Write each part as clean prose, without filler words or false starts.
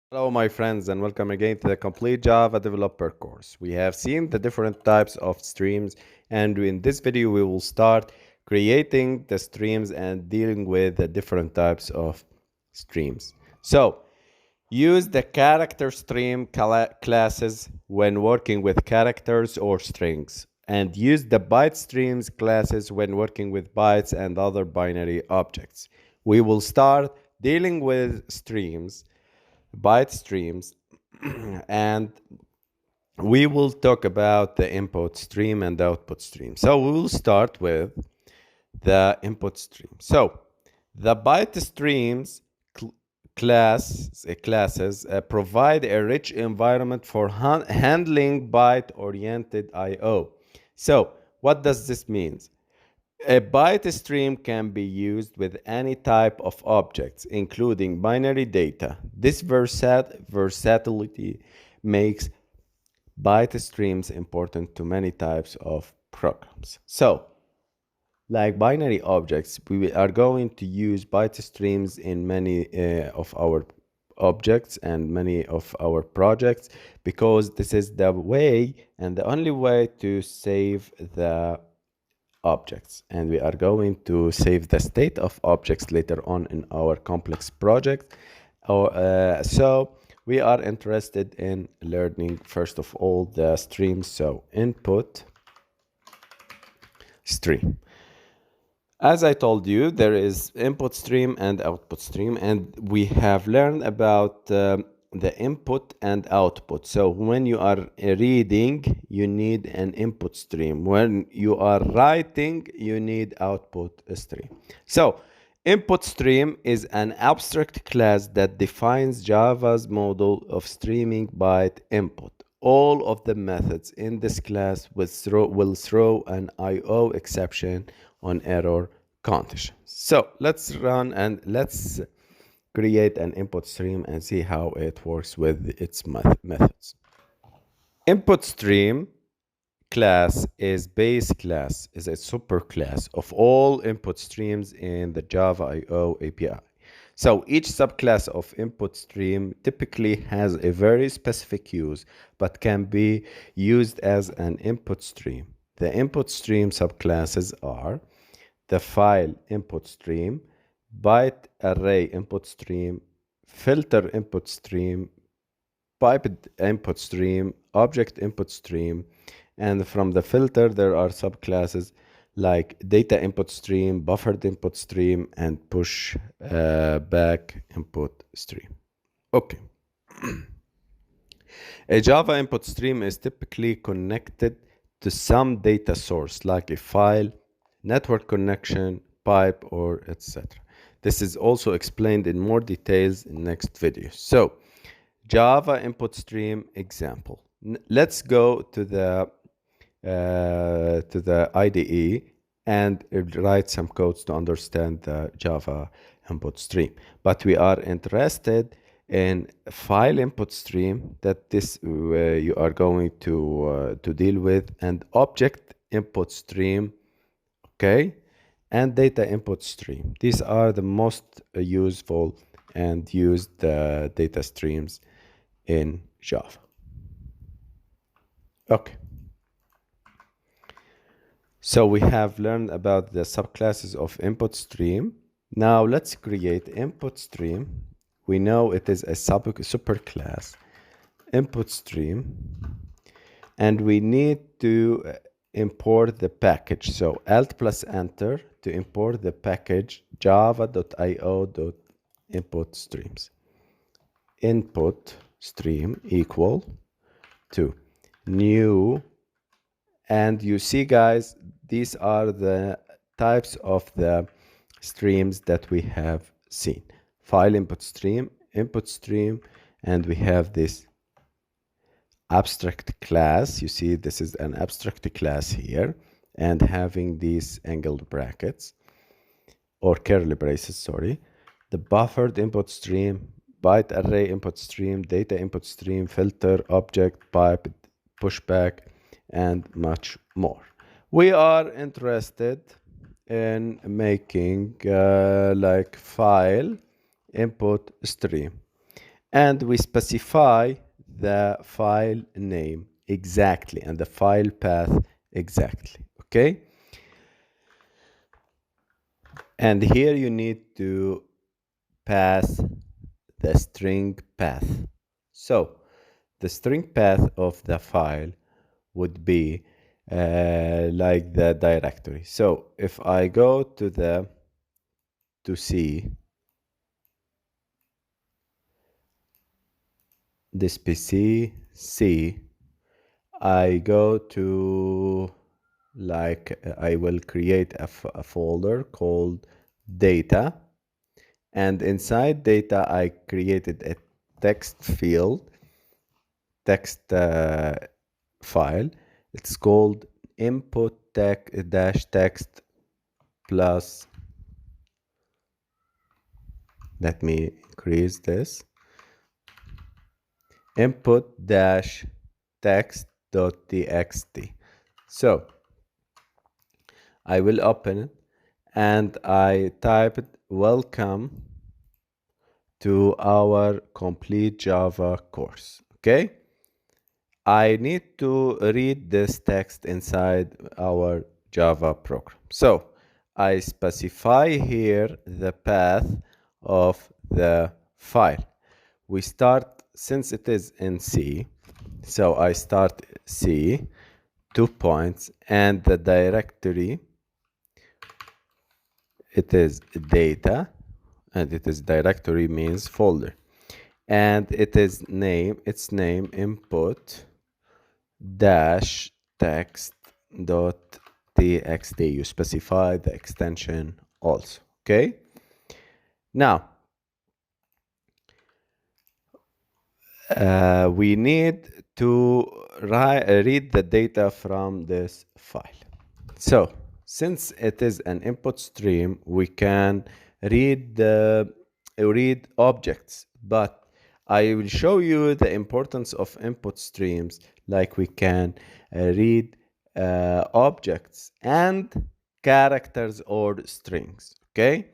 Hello, my friends, and welcome again to the Complete Java Developer course. We have seen the different types of streams, and in this video, we will start creating the streams and dealing with the different types of streams. So, use the character stream classes when working with characters or strings, and use the byte streams classes when working with bytes and other binary objects. We will start dealing with streams, byte streams, and we will talk about the input stream and output stream. So we will start with the input stream. So the byte streams classes provide a rich environment for handling byte-oriented I/O. So what does this mean? A byte stream can be used with any type of objects, including binary data. This versatility makes byte streams important to many types of programs. So, like binary objects, we are going to use byte streams in many of our objects and many of our projects because this is the way and the only way to save the objects, and we are going to save the state of objects later on in our complex project. So we are interested in learning first of all the streams. So input stream, as I told you, there is input stream and output stream, and we have learned about the input and output. So when you are reading, you need an input stream. When you are writing, you need output stream. So input stream is an abstract class that defines Java's model of streaming byte input. All of the methods in this class will throw an IO exception on error conditions. So let's run and let's create an input stream and see how it works with its methods. Input stream class is base class, is a superclass of all input streams in the Java I/O API. So each subclass of input stream typically has a very specific use, but can be used as an input stream. The input stream subclasses are the file input stream, byte array input stream, filter input stream, piped input stream, object input stream, and from the filter there are subclasses like data input stream, buffered input stream, and push back input stream. Okay. A Java input stream is typically connected to some data source like a file, network connection, pipe, or etc. This is also explained in more details in next video. So, Java input stream example. Let's go to the IDE and write some codes to understand the Java input stream. But we are interested in file input stream, that this you are going to deal with, and object input stream, okay, and data input stream. These are the most useful and used data streams in Java. Okay. So we have learned about the subclasses of input stream. Now let's create input stream. We know it is a superclass input stream, and we need to import the package. So Alt plus Enter to import the package java.io.inputstreams. Input stream equal to new, and you see, guys, these are the types of the streams that we have seen: file input stream, and we have this abstract class. You see, this is an abstract class here, and having these angled brackets or curly braces, sorry. The buffered input stream, byte array input stream, data input stream, filter, object, pipe, pushback, and much more. We are interested in making like file input stream. and we specify the file name exactly and the file path exactly. Okay, and here you need to pass the string path. So the string path of the file would be like the directory. So if I go to C, this PC C, I go to I will create a folder called data, and inside data I created a text field, text file. It's called input-text plus, let me increase this, input-text.txt. So I will open it and I typed welcome to our complete Java course. Okay, I need to read this text inside our Java program. So I specify here the path of the file. We start, since it is in C, so I start C, 2 points, and the directory, it is data, and it is directory means folder, and it is its name input dash text dot txt. You specify the extension also. Okay, now we need to read the data from this file. So since it is an input stream, we can read objects, but I will show you the importance of input streams, like we can read objects and characters or strings. Okay,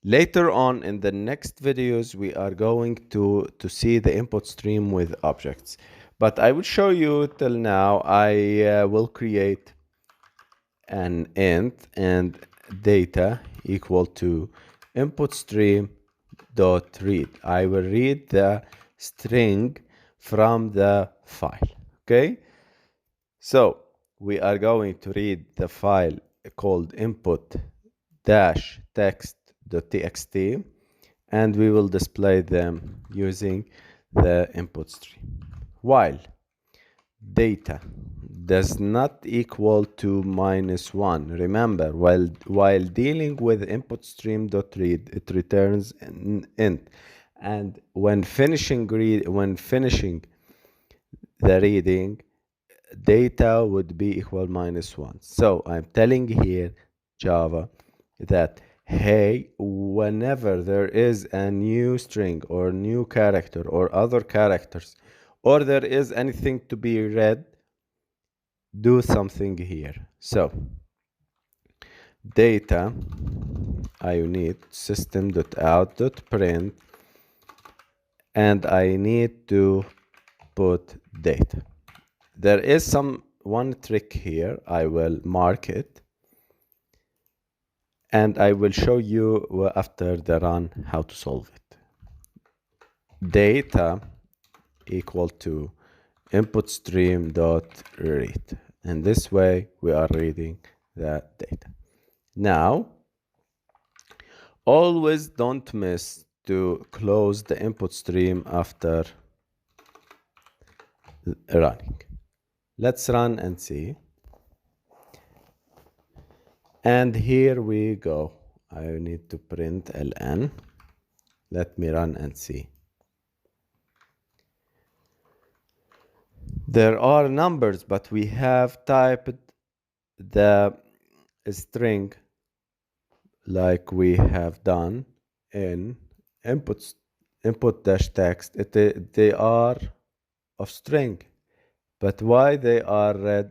later on in the next videos we are going to see the input stream with objects, but I will show you till now. I will create an int and data equal to input stream dot read. I will read the string from the file. Okay, so we are going to read the file called input dash text.txt, and we will display them using the input stream. While data does not equal to -1. Remember, while dealing with input stream.read, it returns an int, and when finishing the reading, data would be equal -1. So I'm telling here Java that, hey, whenever there is a new string or new character or other characters, or there is anything to be read, do something here. So data, I need system.out.print, and I need to put data. There is one trick here. I will mark it, and I will show you after the run how to solve it. Data equal to input stream dot read, and this way we are reading the data. Now always don't miss to close the input stream after running. Let's run and see. And here we go. I need to print ln. Let me run and see. There are numbers, but we have typed the string like we have done in input dash text. They are of string, but why they are read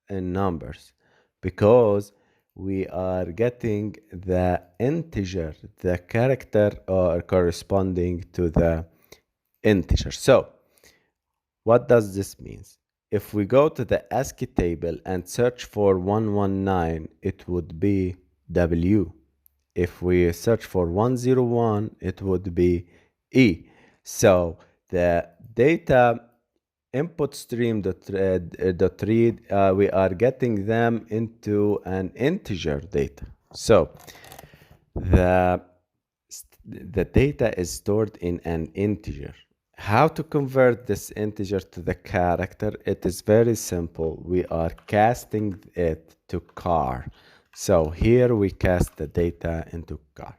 in numbers? Because we are getting the integer, the character corresponding to the integer. So what does this mean? If we go to the ASCII table and search for 119, it would be W. If we search for 101, it would be E. So the data input stream dot read, we are getting them into an integer data. So the the data is stored in an integer. How to convert this integer to the character? It is very simple. We are casting it to car. So here we cast the data into car.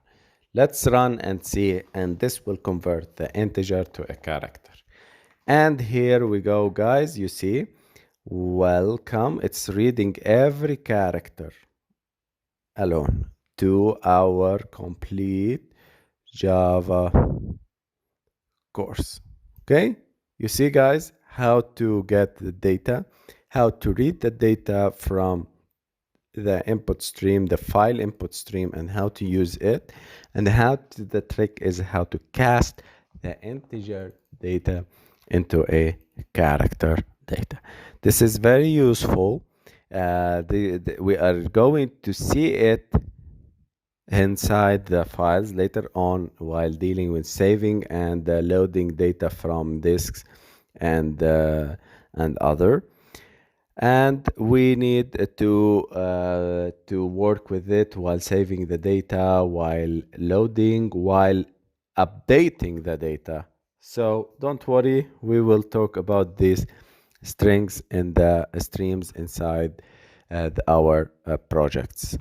Let's run and see, and this will convert the integer to a character. And here we go, guys. You see, welcome. It's reading every character alone to our complete Java course. Okay, you see, guys, how to get the data, how to read the data from the input stream, the file input stream, and how to use it, and the trick is how to cast the integer data into a character data. This is very useful. We are going to see it inside the files later on while dealing with saving and loading data from disks and other. And we need to work with it while saving the data, while loading, while updating the data. So don't worry, we will talk about these strings and the streams inside our projects.